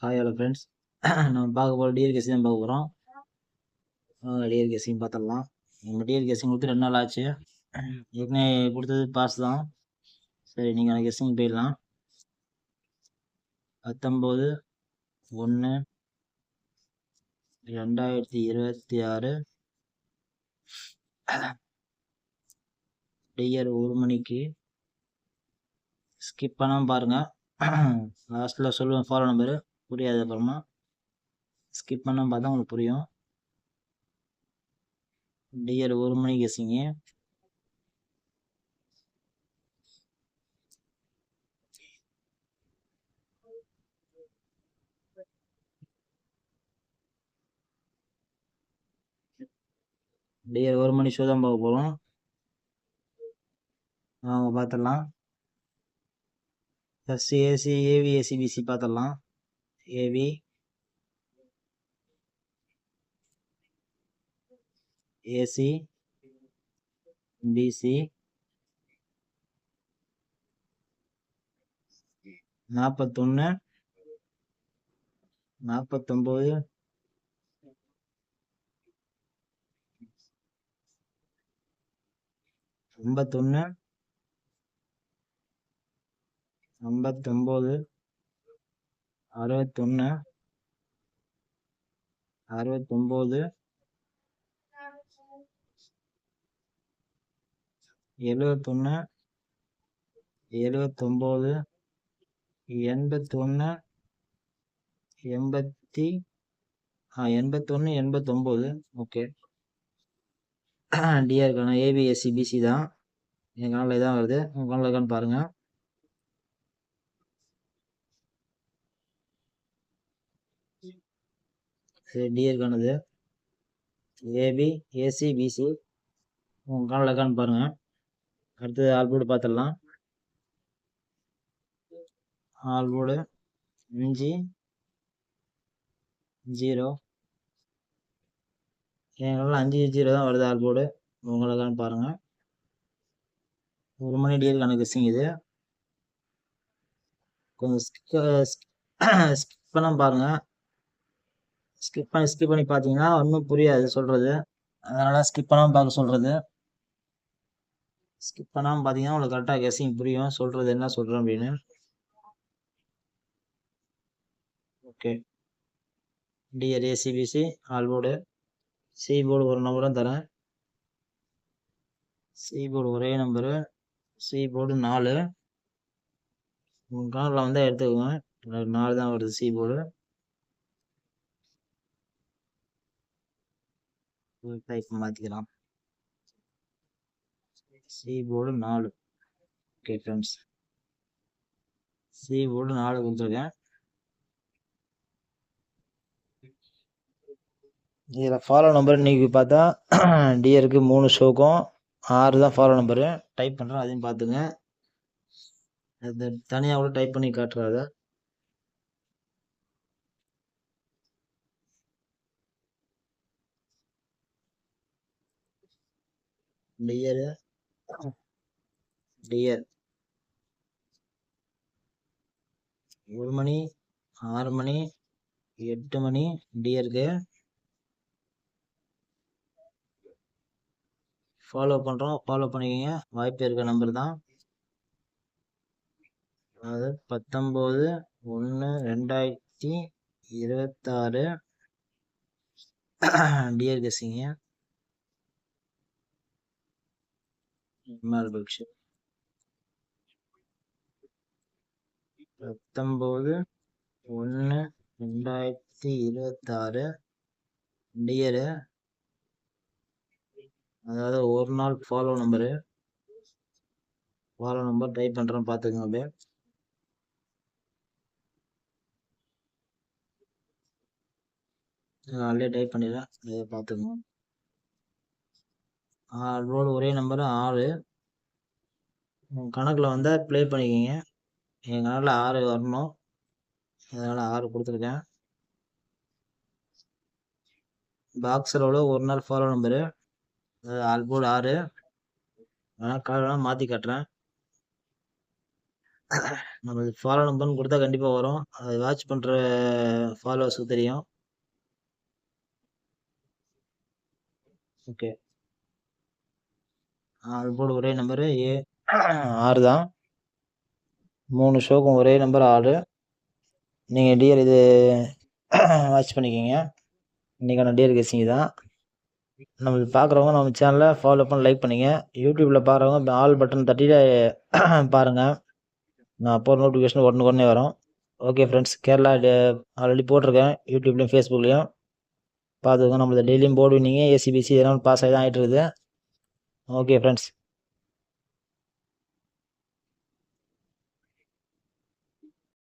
Hi hello friends. நம்ம பார்க்க போகிற டிஎல் கேசிங் தான் பார்க்க போகிறோம். டிஎல் கேசிங் பார்த்துடலாம். நம்ம டிஎல் கேசிங் கொடுத்து 2 நாள் ஆச்சு. ஏற்கனவே கொடுத்தது பாஸ் தான். சரி, நீங்கள் கெஸ்ஸிங் போயிடலாம். 19/1/2026 டிஆர் 1 மணிக்கு. ஸ்கிப் பண்ணாமல் பாருங்கள். லாஸ்ட்டில் சொல்லுவேன் ஃபாலோ நம்பரு, புரியாது அப்புறமா. ஸ்கிப் பண்ணாமல் பார்த்தா உங்களுக்கு புரியும். டிஆர் 1 மணிக்கு கெஸ்ஸிங்கு. டிஆர் 1 மணி ஷோ தான் பார்க்க போகிறோம். அவங்க பார்த்துடலாம். ஃபர்ஸ்ட் ஏசி, ஏவி, ஏசிபிசி பார்த்துடலாம். AV, AC, PC 41, 49, 51, 59, 61, 69, 71, 79, 81, 81, 89. Okay. டிஆருக்கான ABSC PC தான். என் கணக்கில் இதான் வருது. உங்கள் கணக்கில் இருக்கான்னு பாருங்கள். சரி, டிஆருக்கானது ஏபி, ஏசி, பிசி உங்கள் கணக்கில் இருக்கான்னு பாருங்கள். அடுத்தது ஆல்போர்டு பார்த்துடலாம். ஆல்போர்டு 5, 0. எங்களால் 5, 0 தான் வருது ஆல்போர்டு. உங்களுக்கான்னு பாருங்கள். 1 மணி டிஎல் கணக்கு இது. கொஞ்சம் ஸ்கிப் பண்ண பாருங்கள். ஸ்கிப் பண்ணி பார்த்தீங்கன்னா ஒன்றும் புரியாது சொல்கிறது. அதனால் ஸ்கிப் பண்ணாமல் பார்க்க சொல்கிறது. ஸ்கிப் பண்ணாமல் பார்த்தீங்கன்னா உங்களுக்கு கரெக்டாக கெஸ்ஸிங் புரியும், சொல்கிறது என்ன சொல்கிறேன் அப்படின்னு. ஓகே. டிஆர் ஏசிபிசி ஆல்போர்டு. சி போர்டு ஒரு நம்பரும் தரேன். சி போர்டு ஒரே நம்பரு. C board 4. உங்கள் கணக்கில் வந்தால் எடுத்துக்கோங்க. 4 தான் வருது சி போர்டு. டைப் மாற்றிக்கலாம். C board 4. Okay friends, C board 4 கொடுத்துருக்கேன். இதில் ஃபாலோ நம்பர் இன்றைக்கி பார்த்தா டிஆருக்கு 3 ஷோக்கும் 6 தான் ஃபாலோ நம்பரு. டைப் பண்ணுறேன், அதையும் பார்த்துங்க. அது தனியாக கூட டைப் பண்ணி காட்டுறாத. டிஆர் 1 மணி, 6 மணி, 8 மணி டிஆருக்கு ஃபாலோ பண்ணுறோம். ஃபாலோ பண்ணிக்கோங்க, வாய்ப்பு இருக்க நம்பர் தான். அதாவது 19/1/2026 டிஆர் கெஸ்ஸிங்க. மேல் பக்ஷு 19/1/2026 டிஆரு. அதாவது ஒரு நாள் follow number. Follow number type பண்ணுறேன், பார்த்துக்கோங்க. அப்படியே ஆல்ரெடி டைப் பண்ணிடுறேன், அதை பார்த்துக்கோங்க. ஆல்போர்டு ஒரே நம்பரு 6. உங்கள் கணக்கில் வந்தால் ப்ளே பண்ணிக்கோங்க. என் கணக்கில் 6 வரணும், அதனால் 6 கொடுத்துருக்கேன். பாக்ஸில் உள்ள ஒரு நாள் ஃபாலோ நம்பரு. ஆல்போர்டு 6. ஆனால் கலரெலாம் மாற்றி காட்டுறேன். நம்ம ஃபாலோ நம்பர்னு கொடுத்தா கண்டிப்பாக வரும். அதை வாட்ச் பண்ணுற ஃபாலோவர்ஸுக்கு தெரியும். ஓகே. அது போல ஒரே நம்பரு 6 தான். 3 ஷோக்கும் ஒரே நம்பர் 6. நீங்கள் டியர் இது வாட்ச் பண்ணிக்கிங்க. இன்றைக்கான டியர் கெஸ்ஸிங் தான். நம்ம பார்க்குறவங்க நம்ம சேனலை ஃபாலோ பண்ணி லைக் பண்ணிங்க. யூடியூப்பில் பார்க்குறவங்க ஆல் பட்டன் தட்டிட்டு பாருங்கள். நான் அப்போ நோட்டிஃபிகேஷன் உடனே வரும். ஓகே ஃப்ரெண்ட்ஸ், கேரளா ஆல்ரெடி போட்டிருக்கேன் யூடியூப்லேயும் ஃபேஸ்புக்லேயும் பார்த்துக்கோங்க. நம்மளது டெய்லியும் போர்டு வின்னிங்க ஏசிபிசி எதனால் பாஸ் ஆகி தான் ஆகிட்டு இருக்குது. Okay friends.